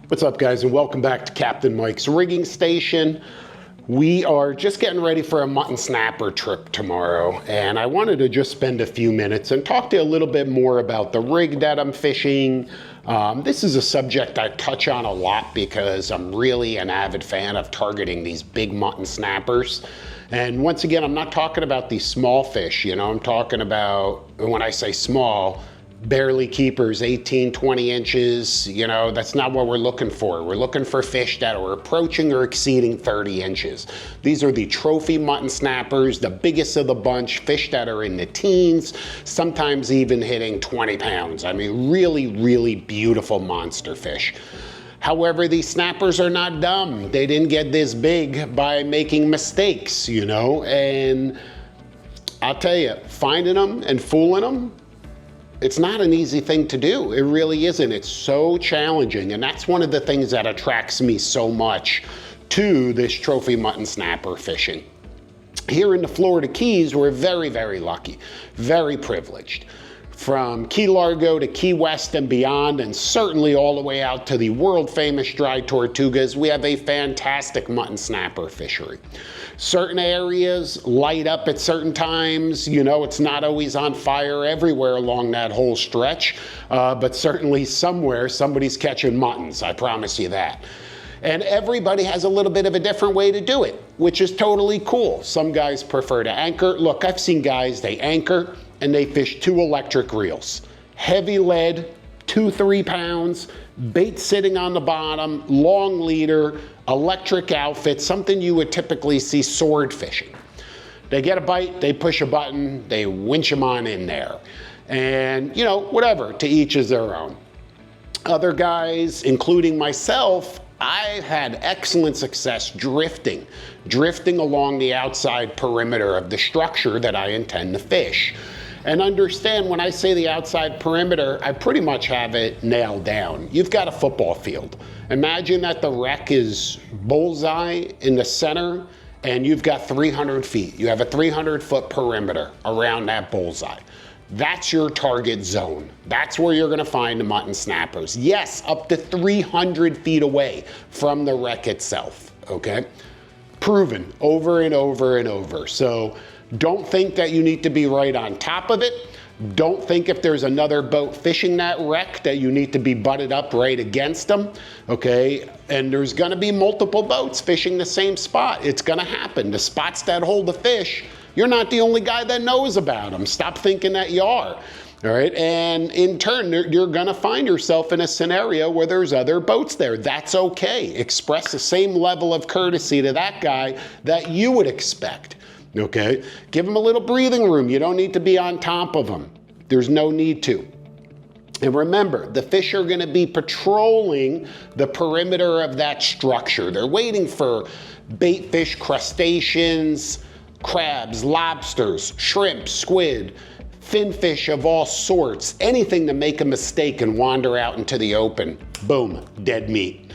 What's up, guys, and welcome back to Capt.Mike's rigging station. We are just getting ready for a mutton snapper trip tomorrow, and I wanted to just spend a few minutes and talk to you a little bit more about the rig that I'm fishing. This is a subject I touch on a lot because I'm really an avid fan of targeting these big mutton snappers. And once again, I'm not talking about these small fish, I'm talking about, when I say small, barely keepers, 18, 20 inches, that's not what we're looking for. We're looking for fish that are approaching or exceeding 30 inches. These are the trophy mutton snappers, the biggest of the bunch, fish that are in the teens, sometimes even hitting 20 pounds. I mean, really, really beautiful monster fish. However, these snappers are not dumb. They didn't get this big by making mistakes, and I'll tell you, finding them and fooling them, it's not an easy thing to do. It really isn't. It's so challenging. And that's one of the things that attracts me so much to this trophy mutton snapper fishing. Here in the Florida Keys, we're very, very lucky, very privileged. From Key Largo to Key West and beyond, and certainly all the way out to the world famous dry Tortugas, we have a fantastic mutton snapper fishery. Certain areas light up at certain times. It's not always on fire everywhere along that whole stretch, but certainly somewhere somebody's catching muttons, I promise you that. And everybody has a little bit of a different way to do it, which is totally cool. Some guys prefer to anchor. Look, I've seen guys, they anchor and they fish 2 electric reels. Heavy lead, 2-3 pounds, bait sitting on the bottom, long leader, electric outfit, something you would typically see sword fishing. They get a bite, they push a button, they winch them on in there. And, whatever, to each is their own. Other guys, including myself, I've had excellent success drifting along the outside perimeter of the structure that I intend to fish. And understand, when I say the outside perimeter, I pretty much have it nailed down. You've got a football field. Imagine that the wreck is bullseye in the center, and you've got 300 feet. You have a 300-foot perimeter around that bullseye. That's your target zone. That's where you're gonna find the mutton snappers. Yes, up to 300 feet away from the wreck itself, okay? Proven over and over and over. So don't think that you need to be right on top of it. Don't think if there's another boat fishing that wreck that you need to be butted up right against them, okay? And there's gonna be multiple boats fishing the same spot. It's gonna happen. The spots that hold the fish, you're not the only guy that knows about them. Stop thinking that you are, all right? And in turn, you're gonna find yourself in a scenario where there's other boats there. That's okay. Express the same level of courtesy to that guy that you would expect. Okay, give them a little breathing room. You don't need to be on top of them. There's no need to. And remember, the fish are gonna be patrolling the perimeter of that structure. They're waiting for bait fish, crustaceans, crabs, lobsters, shrimp, squid, finfish of all sorts, anything to make a mistake and wander out into the open. Boom, dead meat.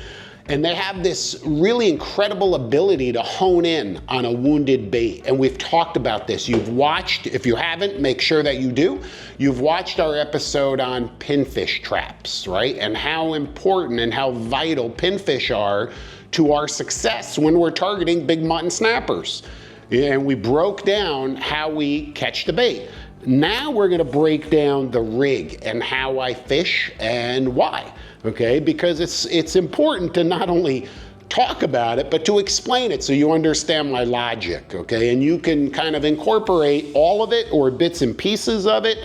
And they have this really incredible ability to hone in on a wounded bait. And we've talked about this. You've watched, if you haven't, make sure that you do. You've watched our episode on pinfish traps, right? And how important and how vital pinfish are to our success when we're targeting big mutton snappers. And we broke down how we catch the bait. Now we're gonna break down the rig and how I fish and why. Okay, because it's important to not only talk about it, but to explain it so you understand my logic, okay? And you can kind of incorporate all of it or bits and pieces of it,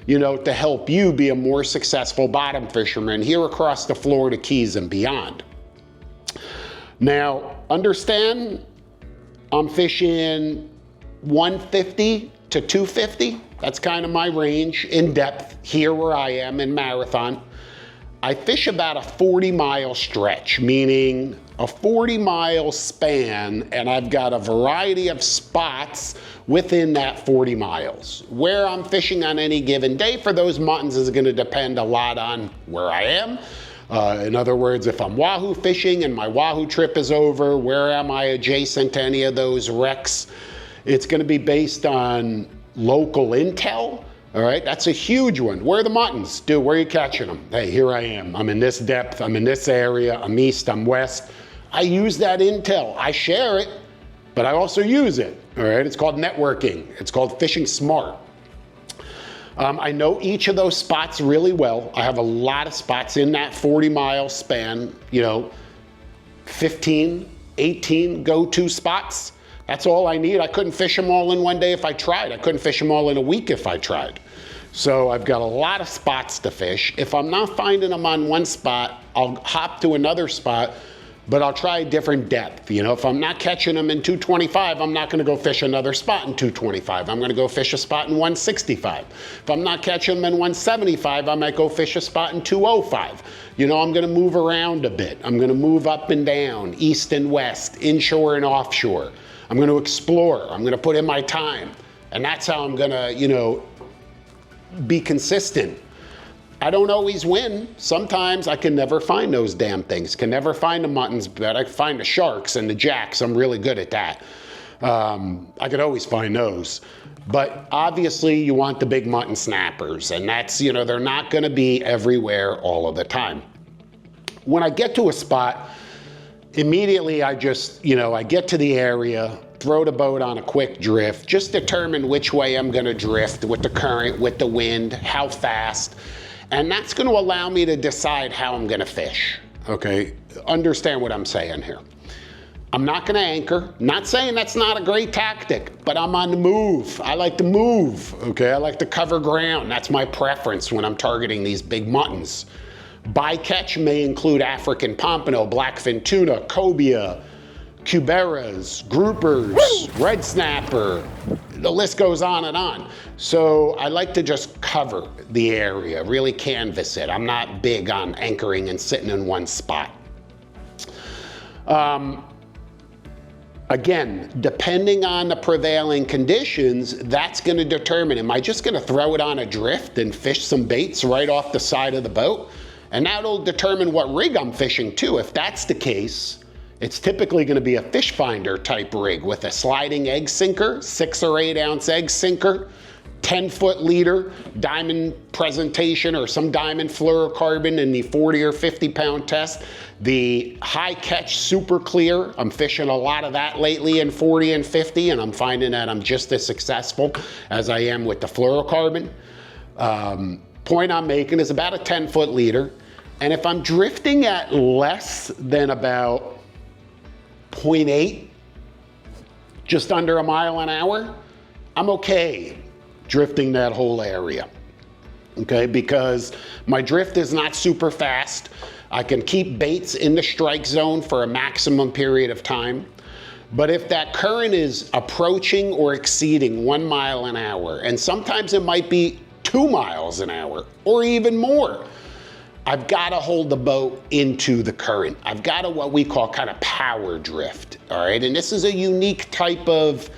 to help you be a more successful bottom fisherman here across the Florida Keys and beyond. Now, understand, I'm fishing 150 to 250. That's kind of my range in depth here where I am in Marathon. I fish about a 40-mile stretch, meaning a 40-mile span, and I've got a variety of spots within that 40 miles. Where I'm fishing on any given day for those muttons is gonna depend a lot on where I am. In other words, if I'm wahoo fishing and my wahoo trip is over, where am I adjacent to any of those wrecks? It's gonna be based on local intel, All right, that's a huge one. Where are the muttons? Dude, where are you catching them? Hey, here I am. I'm in this depth. I'm in this area. I'm east, I'm west. I use that intel. I share it, but I also use it. All right, it's called networking. It's called fishing smart. I know each of those spots really well. I have a lot of spots in that 40-mile span, 15, 18 go-to spots. That's all I need. I couldn't fish them all in one day if I tried. I couldn't fish them all in a week if I tried. So I've got a lot of spots to fish. If I'm not finding them on one spot, I'll hop to another spot, but I'll try a different depth. If I'm not catching them in 225, I'm not gonna go fish another spot in 225. I'm gonna go fish a spot in 165. If I'm not catching them in 175, I might go fish a spot in 205. I'm gonna move around a bit. I'm gonna move up and down, east and west, inshore and offshore. I'm gonna explore. I'm gonna put in my time. And that's how I'm gonna, be consistent. I don't always win. Sometimes I can never find those damn things. Can never find the muttons, but I can find the sharks and the jacks. I'm really good at that. I could always find those. But obviously you want the big mutton snappers, and that's, they're not gonna be everywhere all of the time. When I get to a spot, immediately I just, I get to the area, throw the boat on a quick drift, just determine which way I'm gonna drift with the current, with the wind, how fast. And that's gonna allow me to decide how I'm gonna fish, okay? Understand what I'm saying here. I'm not gonna anchor. Not saying that's not a great tactic, but I'm on the move. I like to move, okay? I like to cover ground. That's my preference when I'm targeting these big muttons. Bycatch may include African pompano, blackfin tuna, cobia, cuberas, groupers, red snapper, the list goes on and on. So I like to just cover the area, really canvas it. I'm not big on anchoring and sitting in one spot. Again, depending on the prevailing conditions, that's gonna determine, am I just gonna throw it on a drift and fish some baits right off the side of the boat? And that'll determine what rig I'm fishing too. If that's the case, it's typically gonna be a fish finder type rig with a sliding egg sinker, 6 or 8 ounce egg sinker, 10-foot leader, diamond presentation or some diamond fluorocarbon in the 40 or 50 pound test. The high catch super clear, I'm fishing a lot of that lately in 40 and 50, and I'm finding that I'm just as successful as I am with the fluorocarbon. Point I'm making is about a 10-foot leader. And if I'm drifting at less than about 0.8, just under a mile an hour, I'm okay drifting that whole area, okay? Because my drift is not super fast. I can keep baits in the strike zone for a maximum period of time. But if that current is approaching or exceeding 1 mile an hour, and sometimes it might be 2 miles an hour or even more, I've got to hold the boat into the current. I've got to what we call kind of power drift, all right? And this is a unique type of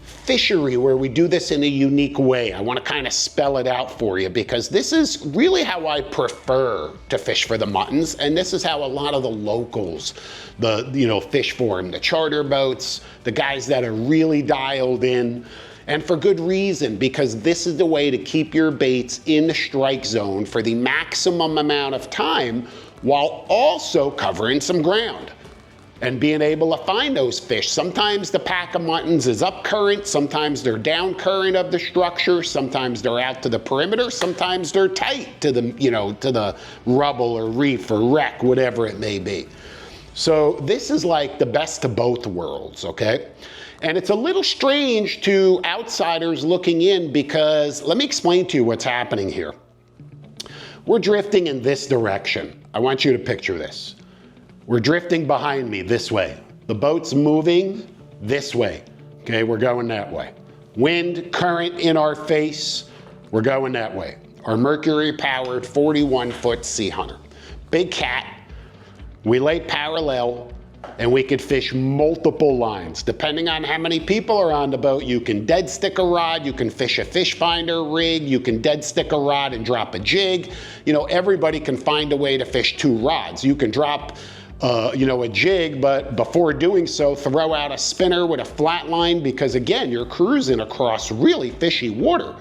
fishery where we do this in a unique way. I want to kind of spell it out for you because this is really how I prefer to fish for the muttons, and this is how a lot of the locals, fish for them, the charter boats, the guys that are really dialed in. And for good reason, because this is the way to keep your baits in the strike zone for the maximum amount of time while also covering some ground and being able to find those fish. Sometimes the pack of muttons is up current, sometimes they're down current of the structure, sometimes they're out to the perimeter, sometimes they're tight to the, to the rubble or reef or wreck, whatever it may be. So this is like the best of both worlds, okay? And it's a little strange to outsiders looking in because let me explain to you what's happening here. We're drifting in this direction. I want you to picture this. We're drifting behind me this way. The boat's moving this way. Okay, we're going that way. Wind, current in our face, we're going that way. Our Mercury-powered 41-foot Sea Hunter. Big cat. We lay parallel, and we could fish multiple lines. Depending on how many people are on the boat, you can dead stick a rod, you can fish a fish finder rig, you can dead stick a rod and drop a jig. Everybody can find a way to fish 2 rods. You can drop a jig, but before doing so, throw out a spinner with a flat line because again, you're cruising across really fishy water.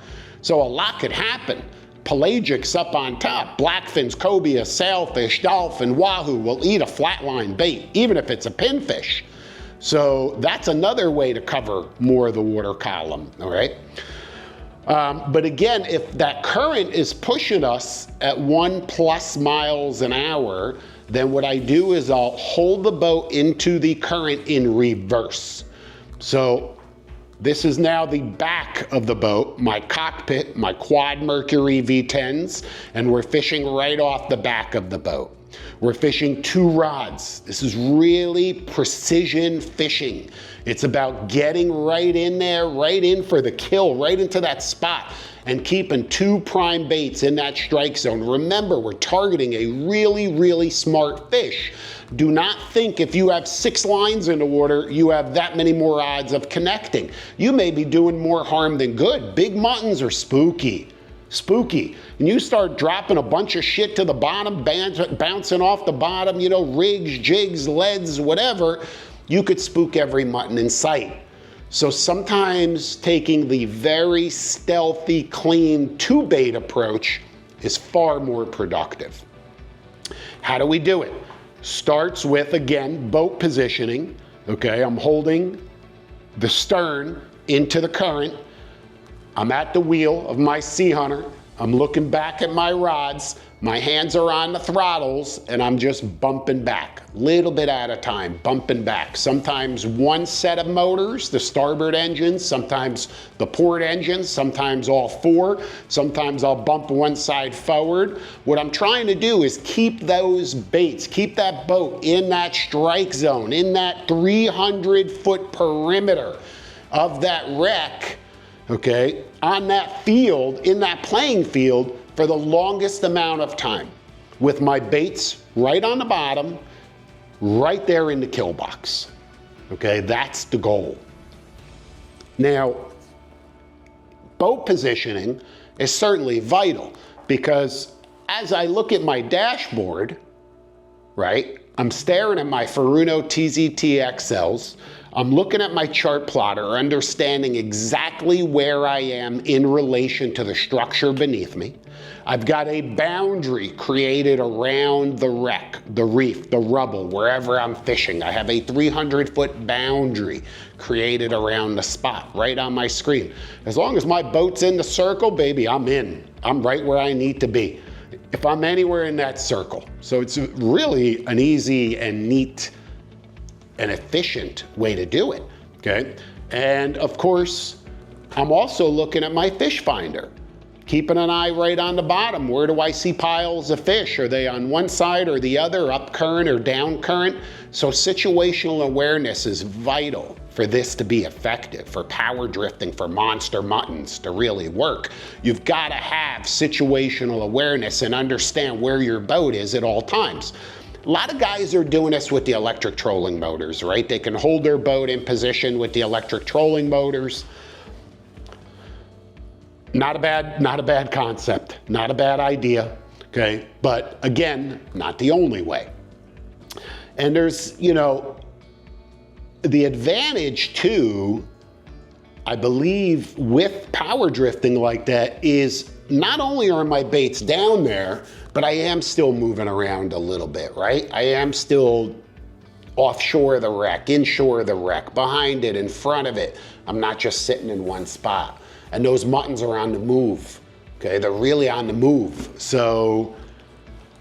So a lot could happen. Pelagics up on top, blackfins, cobia, sailfish, dolphin, wahoo will eat a flatline bait, even if it's a pinfish. So that's another way to cover more of the water column, all right? But again, if that current is pushing us at 1+ miles an hour, then what I do is I'll hold the boat into the current in reverse. So this is now the back of the boat, my cockpit, my quad Mercury V10s, and we're fishing right off the back of the boat. We're fishing 2 rods. This is really precision fishing. It's about getting right in there, right in for the kill, right into that spot, and keeping 2 prime baits in that strike zone. Remember, we're targeting a really, really smart fish. Do not think if you have 6 lines in the water, you have that many more odds of connecting. You may be doing more harm than good. Big muttons are spooky. Spooky. And you start dropping a bunch of shit to the bottom, bouncing off the bottom, you know, rigs, jigs, leads, whatever, you could spook every mutton in sight. So sometimes taking the very stealthy, clean 2-bait approach is far more productive. How do we do it? Starts with, again, boat positioning. Okay, I'm holding the stern into the current. I'm at the wheel of my Sea Hunter. I'm looking back at my rods. My hands are on the throttles, and I'm just bumping back, little bit at a time, bumping back. Sometimes one set of motors, the starboard engines, sometimes the port engines, sometimes all 4. Sometimes I'll bump one side forward. What I'm trying to do is keep those baits, keep that boat in that strike zone, in that 300-foot perimeter of that wreck, okay, on that field, in that playing field for the longest amount of time, with my baits right on the bottom, right there in the kill box. Okay, that's the goal. Now, boat positioning is certainly vital because as I look at my dashboard, right, I'm staring at my Furuno TZT XLs. I'm looking at my chart plotter, understanding exactly where I am in relation to the structure beneath me. I've got a boundary created around the wreck, the reef, the rubble, wherever I'm fishing. I have a 300-foot boundary created around the spot right on my screen. As long as my boat's in the circle, baby, I'm in. I'm right where I need to be, if I'm anywhere in that circle. So it's really an easy and neat and efficient way to do it, okay? And of course, I'm also looking at my fish finder, keeping an eye right on the bottom. Where do I see piles of fish? Are they on one side or the other, up current or down current? So situational awareness is vital for this to be effective, for power drifting, for monster muttons to really work. You've got to have situational awareness and understand where your boat is at all times. A lot of guys are doing this with the electric trolling motors, right? They can hold their boat in position with the electric trolling motors. Not a bad concept, not a bad idea, okay? But again, not the only way. And there's, you know, the advantage too, I believe, with power drifting like that is not only are my baits down there, but I am still moving around a little bit, right? I am still offshore of the wreck, inshore of the wreck, behind it, in front of it. I'm not just sitting in one spot. And those muttons are on the move, okay? They're really on the move. So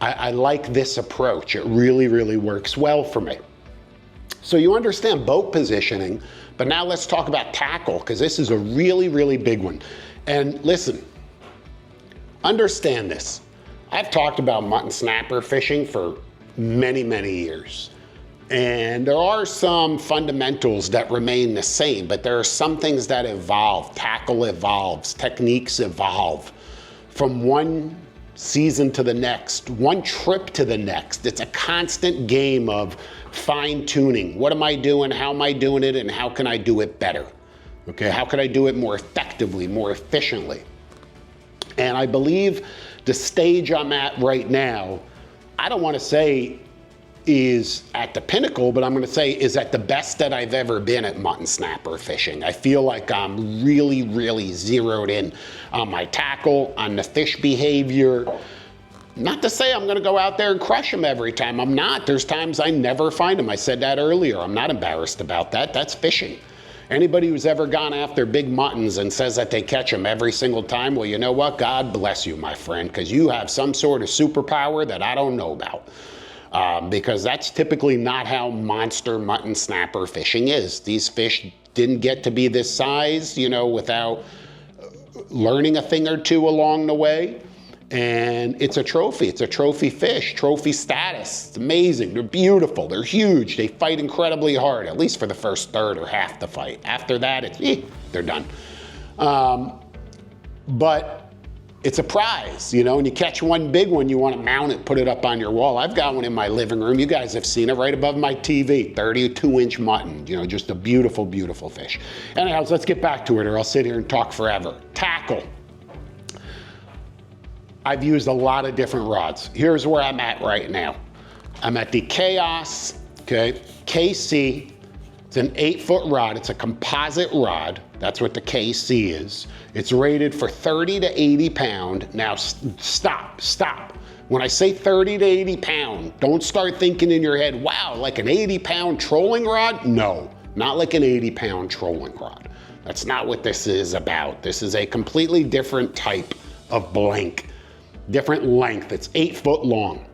I like this approach. It really, really works well for me. So you understand boat positioning, but now let's talk about tackle, because this is a really, really big one. And listen, understand this. I've talked about mutton snapper fishing for many, many years. And there are some fundamentals that remain the same, but there are some things that evolve. Tackle evolves, techniques evolve from one season to the next, one trip to the next. It's a constant game of fine tuning. What am I doing? How am I doing it? And how can I do it better? Okay, how can I do it more effectively, more efficiently? And I believe the stage I'm at right now, I don't want to say is at the pinnacle, but I'm gonna say is at the best that I've ever been at mutton snapper fishing. I feel like I'm really, really zeroed in on my tackle, on the fish behavior. Not to say I'm gonna go out there and crush them every time. I'm not. There's times I never find them. I said that earlier. I'm not embarrassed about that. That's fishing. Anybody who's ever gone after big muttons and says that they catch them every single time, well, you know what? God bless you, my friend, because you have some sort of superpower that I don't know about. Because that's typically not how monster mutton snapper fishing is. These fish didn't get to be this size, you know, without learning a thing or two along the way. And it's a trophy. It's a trophy fish, trophy status. It's amazing. They're beautiful. They're huge. They fight incredibly hard, at least for the first third or half the fight. After that, it's, they're done. But it's a prize, you know, and you catch one big one, you want to mount it, put it up on your wall. I've got one in my living room. You guys have seen it right above my TV, 32-inch mutton, you know, just a beautiful, beautiful fish. Anyhow, let's get back to it or I'll sit here and talk forever. Tackle. I've used a lot of different rods. Here's where I'm at right now. I'm at the Chaos, okay, KC. It's an 8-foot rod. It's a composite rod. That's what the KC is. It's rated for 30 to 80 pound. Now stop. When I say 30 to 80 pound, don't start thinking in your head, wow, like an 80 pound trolling rod? No, not like an 80 pound trolling rod. That's not what this is about. This is a completely different type of blank, different length. It's 8 foot long.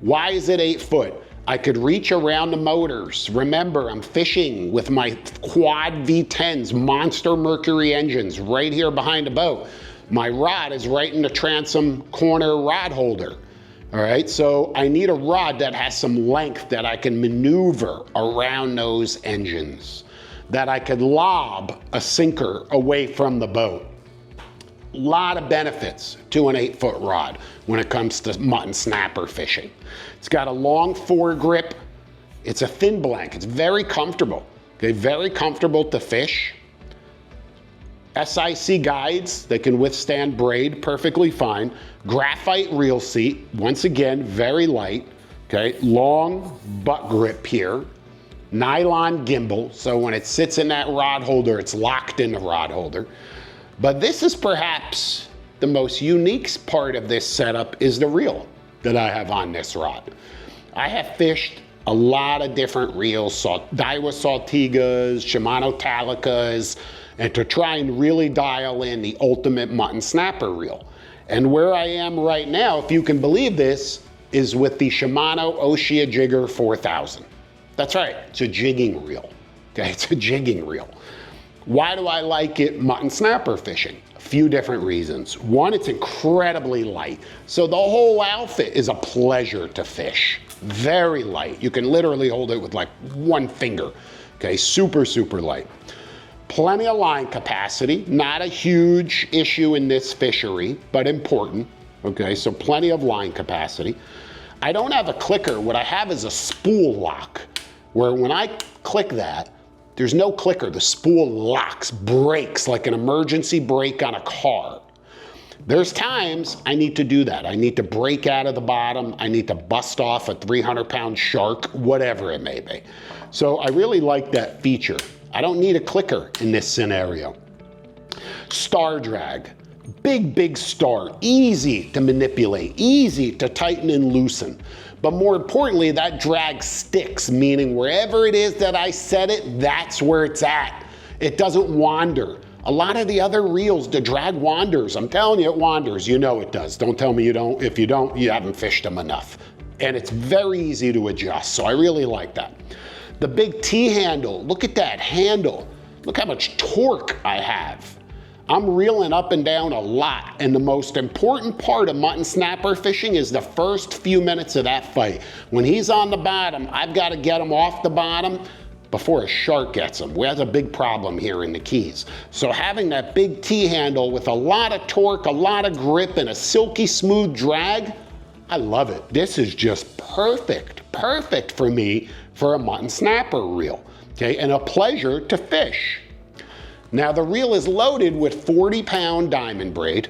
Why is it 8 foot? I could reach around the motors. Remember, I'm fishing with my quad V10s, monster Mercury engines right here behind the boat. My rod is right in the transom corner rod holder. All right, so I need a rod that has some length that I can maneuver around those engines, that I could lob a sinker away from the boat. Lot of benefits to an 8-foot rod when it comes to mutton snapper fishing. It's got a long foregrip. It's a thin blank. It's very comfortable. Okay, very comfortable to fish. SIC guides, they can withstand braid perfectly fine. Graphite reel seat, once again, very light. Okay, long butt grip here. Nylon gimbal, so when it sits in that rod holder, it's locked in the rod holder. But this is perhaps the most unique part of this setup is the reel that I have on this rod. I have fished a lot of different reels, Daiwa Saltigas, Shimano Talicas, and to try and really dial in the ultimate mutton snapper reel. And where I am right now, if you can believe this, is with the Shimano Oshia Jigger 4000. That's right, it's a jigging reel. Okay, it's a jigging reel. Why do I like it mutton snapper fishing? A few different reasons. One, it's incredibly light. So the whole outfit is a pleasure to fish. Very light. You can literally hold it with like one finger. Okay, super, super light. Plenty of line capacity. Not a huge issue in this fishery, but important. Okay, so plenty of line capacity. I don't have a clicker. What I have is a spool lock, where when I click that, there's no clicker. The spool locks, breaks like an emergency brake on a car. There's times I need to do that. I need to break out of the bottom. I need to bust off a 300-pound shark, whatever it may be. So I really like that feature. I don't need a clicker in this scenario. Star drag. Big, big star. Easy to manipulate. Easy to tighten and loosen. But more importantly, that drag sticks, meaning wherever it is that I set it, that's where it's at. It doesn't wander. A lot of the other reels, the drag wanders. I'm telling you, it wanders. You know it does. Don't tell me you don't. If you don't, you haven't fished them enough. And it's very easy to adjust, so I really like that. The big T-handle, look at that handle. Look how much torque I have. I'm reeling up and down a lot, and the most important part of mutton snapper fishing is the first few minutes of that fight. When he's on the bottom, I've got to get him off the bottom before a shark gets him. We have a big problem here in the Keys. So having that big T-handle with a lot of torque, a lot of grip, and a silky smooth drag, I love it. This is just perfect for me for a mutton snapper reel, okay, and a pleasure to fish. Now the reel is loaded with 40-pound diamond braid.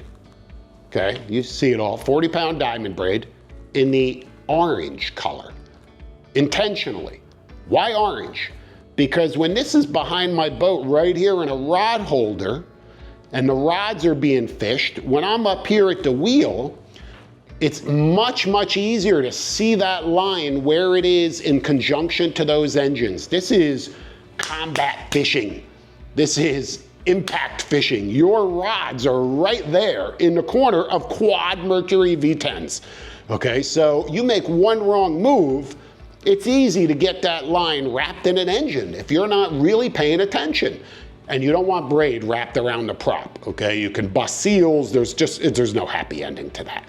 Okay, you see it all, 40-pound diamond braid in the orange color. intentionally. Why orange? Because when this is behind my boat right here in a rod holder, and the rods are being fished, when I'm up here at the wheel, it's much, much easier to see that line where it is in conjunction to those engines. This is combat fishing. This is impact fishing. Your rods are right there in the corner of quad Mercury V10s. Okay, so you make one wrong move, it's easy to get that line wrapped in an engine if you're not really paying attention. And you don't want braid wrapped around the prop, okay? You can bust seals, there's no happy ending to that.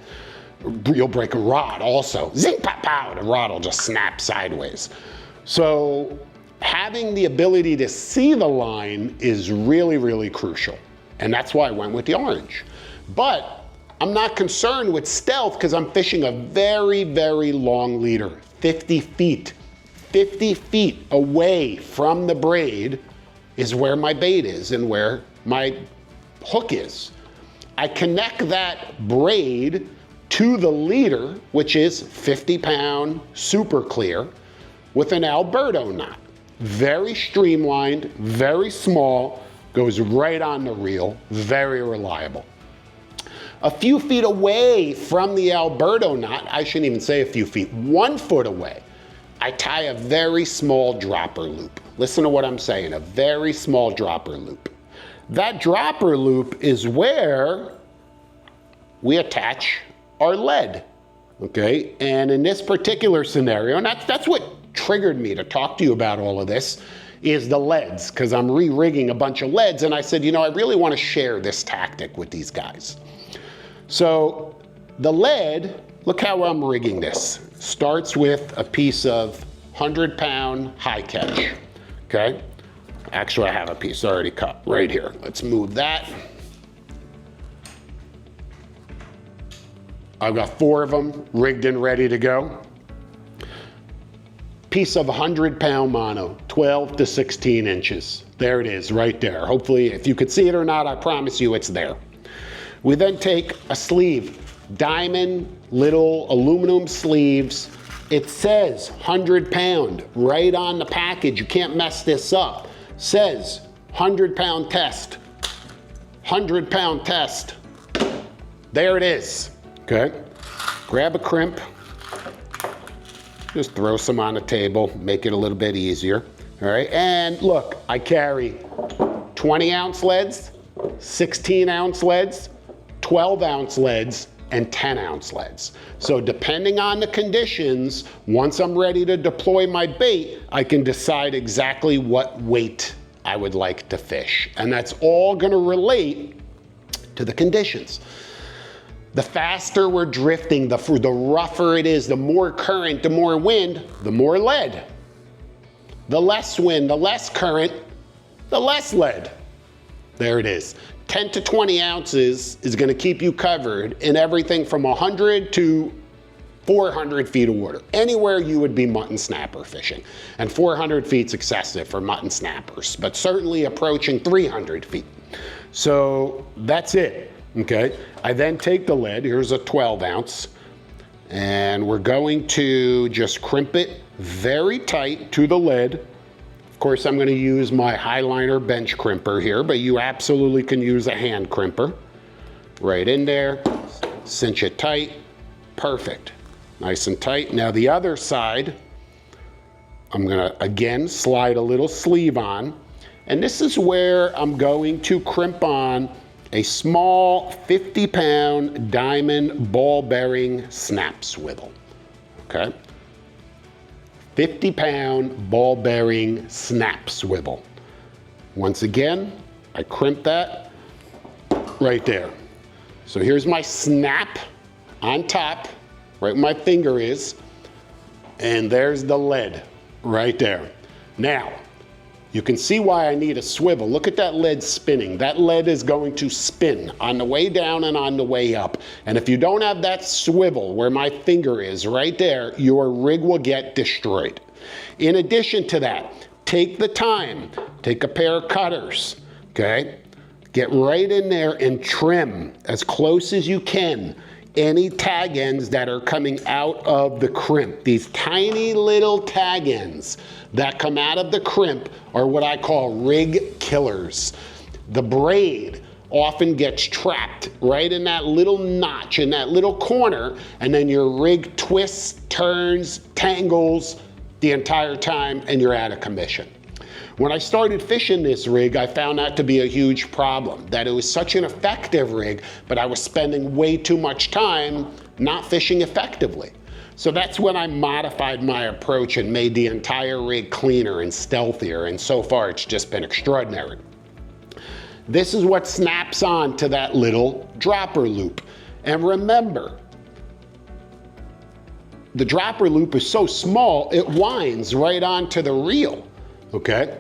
You'll break a rod also. Zing, pow, pow, the rod will just snap sideways. So having the ability to see the line is really, really crucial. And that's why I went with the orange. But I'm not concerned with stealth because I'm fishing a very, very long leader, 50 feet. 50 feet away from the braid is where my bait is and where my hook is. I connect that braid to the leader, which is 50-pound super clear, with an Alberto knot. Very streamlined, very small, goes right on the reel, very reliable. A few feet away from the Alberto knot, I shouldn't even say a few feet, 1 foot away, I tie a very small dropper loop. Listen to what I'm saying, a very small dropper loop. That dropper loop is where we attach our lead, okay? And in this particular scenario, and that's what triggered me to talk to you about all of this, is the leads, because I'm re-rigging a bunch of leads, and I said, you know, I really want to share this tactic with these guys. So the lead, look how I'm rigging this. Starts with a piece of 100-pound high catch. Okay, actually I have a piece already cut right here. Let's move that. I've got 4 of them rigged and ready to go. Piece of 100-pound mono, 12 to 16 inches. There it is right there. Hopefully, if you could see it or not, I promise you it's there. We then take a sleeve, diamond little aluminum sleeves. It says 100-pound right on the package. You can't mess this up. Says 100-pound test. 100-pound test. There it is. Okay. Grab a crimp. Just throw some on the table. Make it a little bit easier. All right. And look, I carry 20-ounce leads, 16-ounce leads, 12-ounce leads, and 10-ounce leads. So depending on the conditions, once I'm ready to deploy my bait, I can decide exactly what weight I would like to fish. And that's all gonna relate to the conditions. The faster we're drifting, the rougher it is, the more current, the more wind, the more lead. The less wind, the less current, the less lead. There it is. 10 to 20 ounces is gonna keep you covered in everything from 100 to 400 feet of water. Anywhere you would be mutton snapper fishing. And 400 feet's excessive for mutton snappers, but certainly approaching 300 feet. So that's it, okay? I then take the lead, here's a 12 ounce, and we're going to just crimp it very tight to the lead. Of course, I'm going to use my Highliner bench crimper here, but you absolutely can use a hand crimper. Right in there, cinch it tight, perfect. Nice and tight. Now the other side, I'm going to again slide a little sleeve on, and this is where I'm going to crimp on a small 50-pound diamond ball bearing snap swivel, okay? 50-pound ball bearing snap swivel. Once again, I crimp that right there. So here's my snap on top, right where my finger is, and there's the lead right there. Now, you can see why I need a swivel. Look at that lead spinning. That lead is going to spin on the way down and on the way up. And if you don't have that swivel where my finger is right there, your rig will get destroyed. In addition to that, take the time, take a pair of cutters, okay? Get right in there and trim as close as you can any tag ends that are coming out of the crimp. These tiny little tag ends that come out of the crimp are what I call rig killers. The braid often gets trapped right in that little notch, in that little corner, and then your rig twists, turns, tangles the entire time, and you're out of commission. When I started fishing this rig, I found that to be a huge problem, that it was such an effective rig, but I was spending way too much time not fishing effectively. So that's when I modified my approach and made the entire rig cleaner and stealthier, and so far it's just been extraordinary. This is what snaps on to that little dropper loop. And remember, the dropper loop is so small, it winds right onto the reel, okay?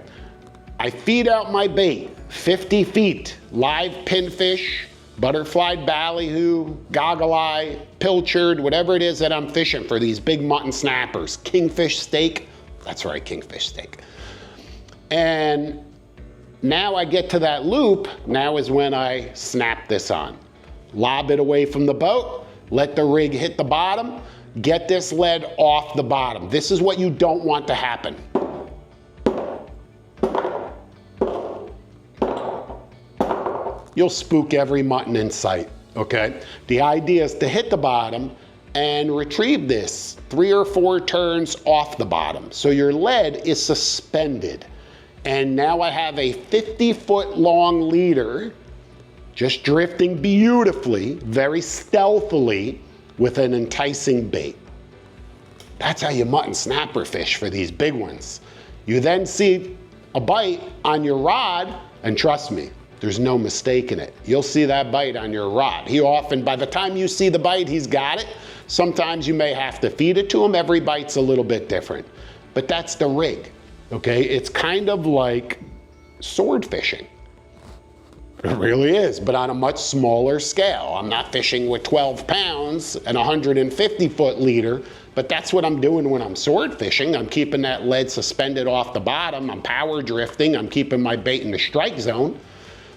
I feed out my bait, 50 feet, live pinfish, butterfly ballyhoo, goggle eye, pilchard, whatever it is that I'm fishing for these big mutton snappers. Kingfish steak, that's right, kingfish steak. And now I get to that loop, now is when I snap this on. Lob it away from the boat, let the rig hit the bottom, get this lead off the bottom. This is what you don't want to happen. You'll spook every mutton in sight, okay? The idea is to hit the bottom and retrieve this 3 or 4 turns off the bottom. So your lead is suspended. And now I have a 50-foot long leader just drifting beautifully, very stealthily with an enticing bait. That's how you mutton snapper fish for these big ones. You then see a bite on your rod, and trust me, there's no mistaking it. You'll see that bite on your rod. He often, by the time you see the bite, he's got it. Sometimes you may have to feed it to him. Every bite's a little bit different. But that's the rig, okay? It's kind of like sword fishing. It really is, but on a much smaller scale. I'm not fishing with 12 pounds and 150-foot leader, but that's what I'm doing when I'm sword fishing. I'm keeping that lead suspended off the bottom. I'm power drifting. I'm keeping my bait in the strike zone.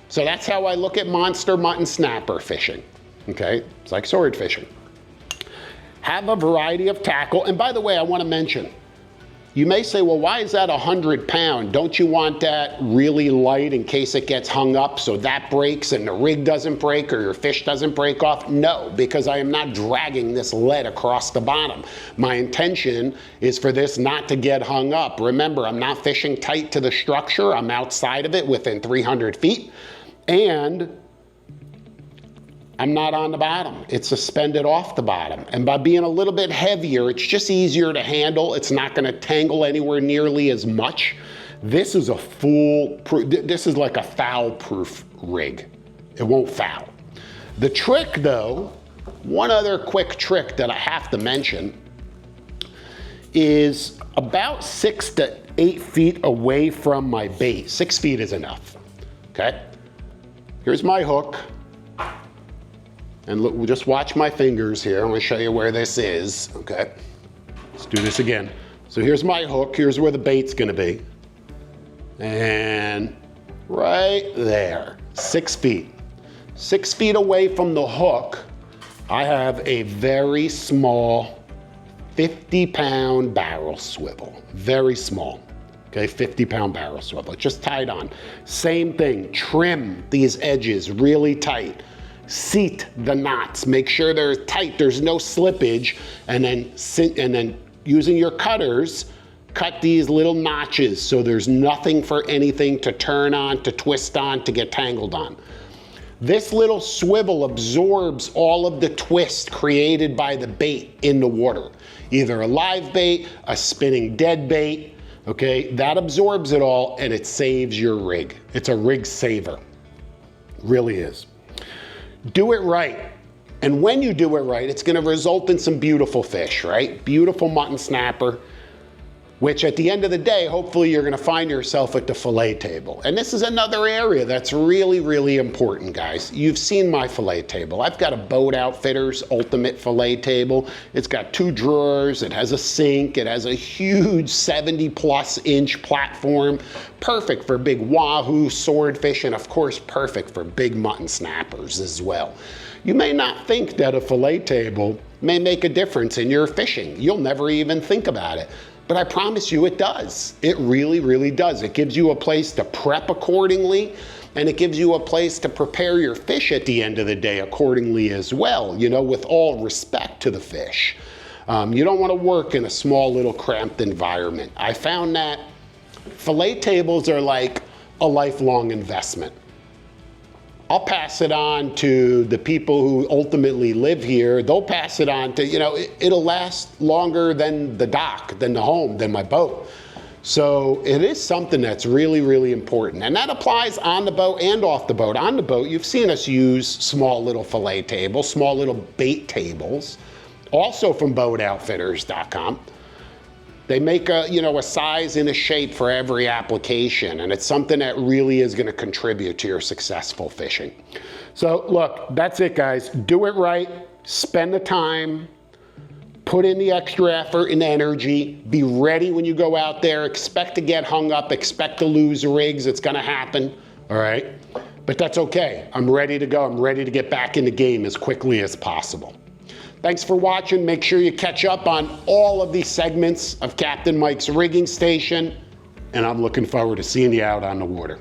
So that's how I look at monster mutton snapper fishing, okay? It's like sword fishing. Have a variety of tackle, and by the way, I want to mention, you may say, well, why is that 100 pound? Don't you want that really light in case it gets hung up so that breaks and the rig doesn't break or your fish doesn't break off? No, because I am not dragging this lead across the bottom. My intention is for this not to get hung up. Remember, I'm not fishing tight to the structure. I'm outside of it within 300 feet. And I'm not on the bottom. It's suspended off the bottom. And by being a little bit heavier, it's just easier to handle. It's not gonna tangle anywhere nearly as much. This is a this is like a foul-proof rig. It won't foul. The trick though, one other quick trick that I have to mention is about 6 to 8 feet away from my bait. 6 feet is enough, okay? Here's my hook. And look, just watch my fingers here. I'm gonna show you where this is, okay? Let's do this again. So here's my hook. Here's where the bait's gonna be. And right there, 6 feet. 6 feet away from the hook, I have a very small 50-pound barrel swivel. Very small. Okay, 50-pound barrel swivel, just tied on. Same thing, trim these edges really tight. Seat the knots, make sure they're tight, there's no slippage, and then using your cutters, cut these little notches so there's nothing for anything to turn on, to twist on, to get tangled on. This little swivel absorbs all of the twist created by the bait in the water. Either a live bait, a spinning dead bait, okay, that absorbs it all and it saves your rig. It's a rig saver, really is. Do it right. And when you do it right, it's gonna result in some beautiful fish, right? Beautiful mutton snapper. which at the end of the day, hopefully you're gonna find yourself at the fillet table. And this is another area that's really, really important, guys. You've seen my fillet table. I've got a Boat Outfitters Ultimate Fillet Table. It's got 2 drawers, it has a sink, it has a huge 70+ inch platform, perfect for big wahoo, swordfish, and of course, perfect for big mutton snappers as well. You may not think that a fillet table may make a difference in your fishing. You'll never even think about it. But I promise you it does. It really, really does. It gives you a place to prep accordingly, and it gives you a place to prepare your fish at the end of the day accordingly as well, you know, with all respect to the fish. You don't want to work in a small little cramped environment. I found that fillet tables are like a lifelong investment. I'll pass it on to the people who ultimately live here. They'll pass it on to, you know, it'll last longer than the dock, than the home, than my boat. So it is something that's really, really important. And that applies on the boat and off the boat. On the boat, you've seen us use small little fillet tables, small little bait tables, also from boatoutfitters.com. They make a, you know, a size and a shape for every application, and it's something that really is gonna contribute to your successful fishing. So look, that's it, guys. Do it right, spend the time, put in the extra effort and energy, be ready when you go out there, expect to get hung up, expect to lose rigs, it's gonna happen, all right? But that's okay, I'm ready to go, I'm ready to get back in the game as quickly as possible. Thanks for watching. Make sure you catch up on all of these segments of Captain Mike's Rigging Station, and I'm looking forward to seeing you out on the water.